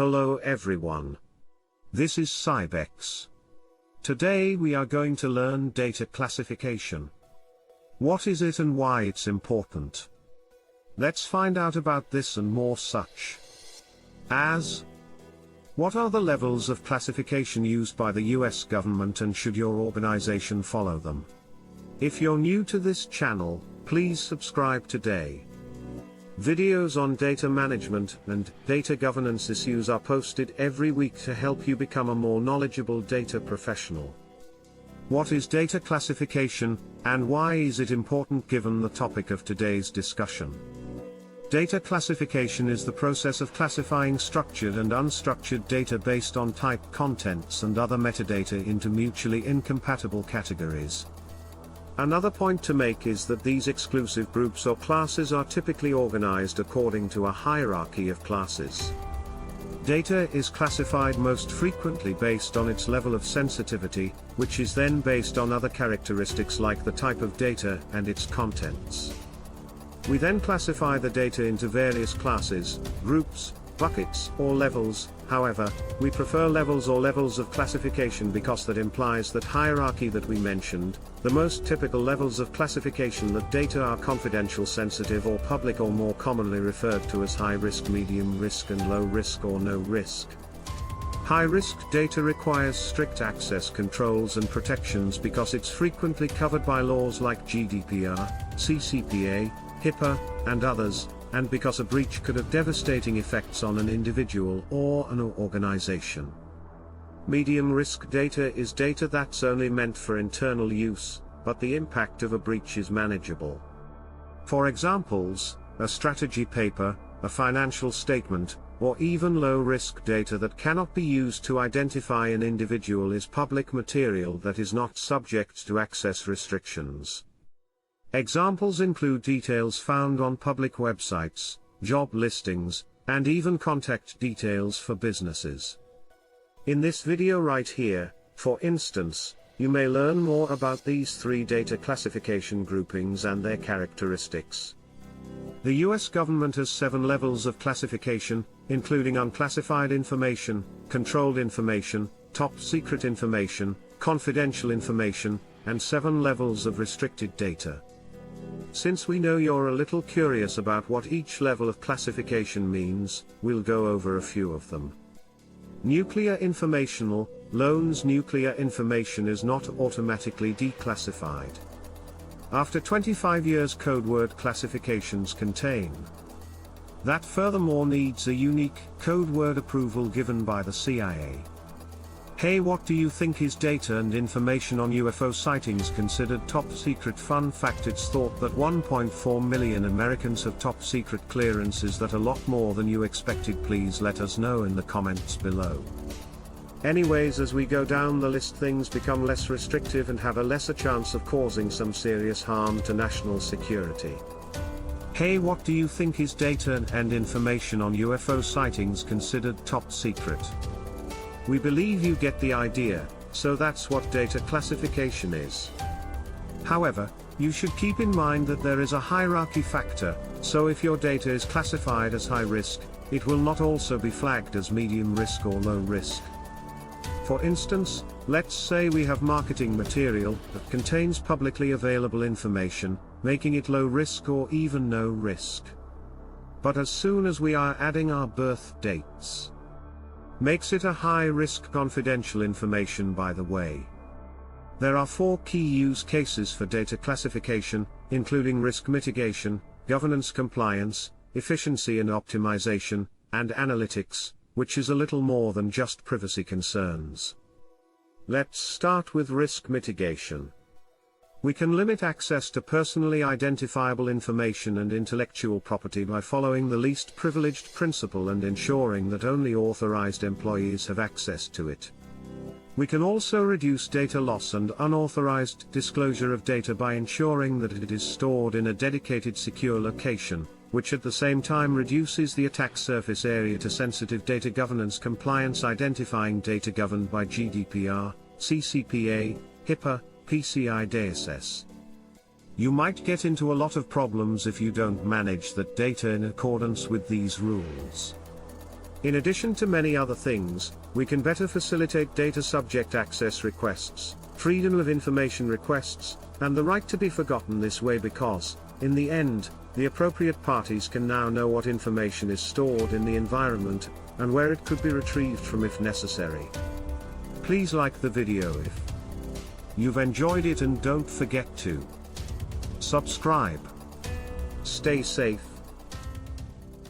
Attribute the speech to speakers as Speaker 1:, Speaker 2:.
Speaker 1: Hello everyone. This is Cybex. Today we are going to learn data classification. What is it and why it's important? Let's find out about this and more such as: what are the levels of classification used by the US government and should your organization follow them? If you're new to this channel, please subscribe today. Videos on data management and data governance issues are posted every week to help you become a more knowledgeable data professional. What is data classification, and why is it important given the topic of today's discussion? Data classification is the process of classifying structured and unstructured data based on type, contents and other metadata into mutually incompatible categories. Another point to make is that these exclusive groups or classes are typically organized according to a hierarchy of classes. Data is classified most frequently based on its level of sensitivity, which is then based on other characteristics like the type of data and its contents. We then classify the data into various classes, groups, buckets, or levels. However, we prefer levels or levels of classification because that implies that hierarchy that we mentioned. The most typical levels of classification that data are confidential, sensitive or public, or more commonly referred to as high risk, medium risk and low risk or no risk. High risk data requires strict access controls and protections because it's frequently covered by laws like GDPR, CCPA, HIPAA, and others, and because a breach could have devastating effects on an individual or an organization. Medium risk data is data that's only meant for internal use, but the impact of a breach is manageable. For examples, a strategy paper, a financial statement, or even low-risk data that cannot be used to identify an individual is public material that is not subject to access restrictions. Examples include details found on public websites, job listings, and even contact details for businesses. In this video right here, for instance, you may learn more about these three data classification groupings and their characteristics. The US government has 7 levels of classification, including unclassified information, controlled information, top secret information, confidential information, and 7 levels of restricted data. Since we know you're a little curious about what each level of classification means, we'll go over a few of them. Nuclear informational loans. Nuclear information is not automatically declassified. After 25 years, code word classifications contain that furthermore needs a unique code word approval given by the CIA. Hey, what do you think is data and information on UFO sightings considered top secret? Fun fact: it's thought that 1.4 million Americans have top secret clearances. That a lot more than you expected. Please let us know in the comments below. Anyways, as we go down the list, things become less restrictive and have a lesser chance of causing some serious harm to national security. Hey, what do you think is data and information on UFO sightings considered top secret? We believe you get the idea, so that's what data classification is. However, you should keep in mind that there is a hierarchy factor, so if your data is classified as high risk, it will not also be flagged as medium risk or low risk. For instance, let's say we have marketing material that contains publicly available information, making it low risk or even no risk. But as soon as we are adding our birth dates, makes it a high-risk confidential information. By the way, there are 4 key use cases for data classification, including risk mitigation, governance compliance, efficiency and optimization, and analytics, which is a little more than just privacy concerns. Let's start with risk mitigation. We can limit access to personally identifiable information and intellectual property by following the least privileged principle and ensuring that only authorized employees have access to it. We can also reduce data loss and unauthorized disclosure of data by ensuring that it is stored in a dedicated secure location, which at the same time reduces the attack surface area to sensitive data. Governance compliance: identifying data governed by GDPR, CCPA, HIPAA, PCI DSS. You might get into a lot of problems if you don't manage that data in accordance with these rules. In addition to many other things, we can better facilitate data subject access requests, freedom of information requests, and the right to be forgotten this way because, in the end, the appropriate parties can now know what information is stored in the environment, and where it could be retrieved from if necessary. Please like the video if you've enjoyed it and don't forget to subscribe. Stay safe.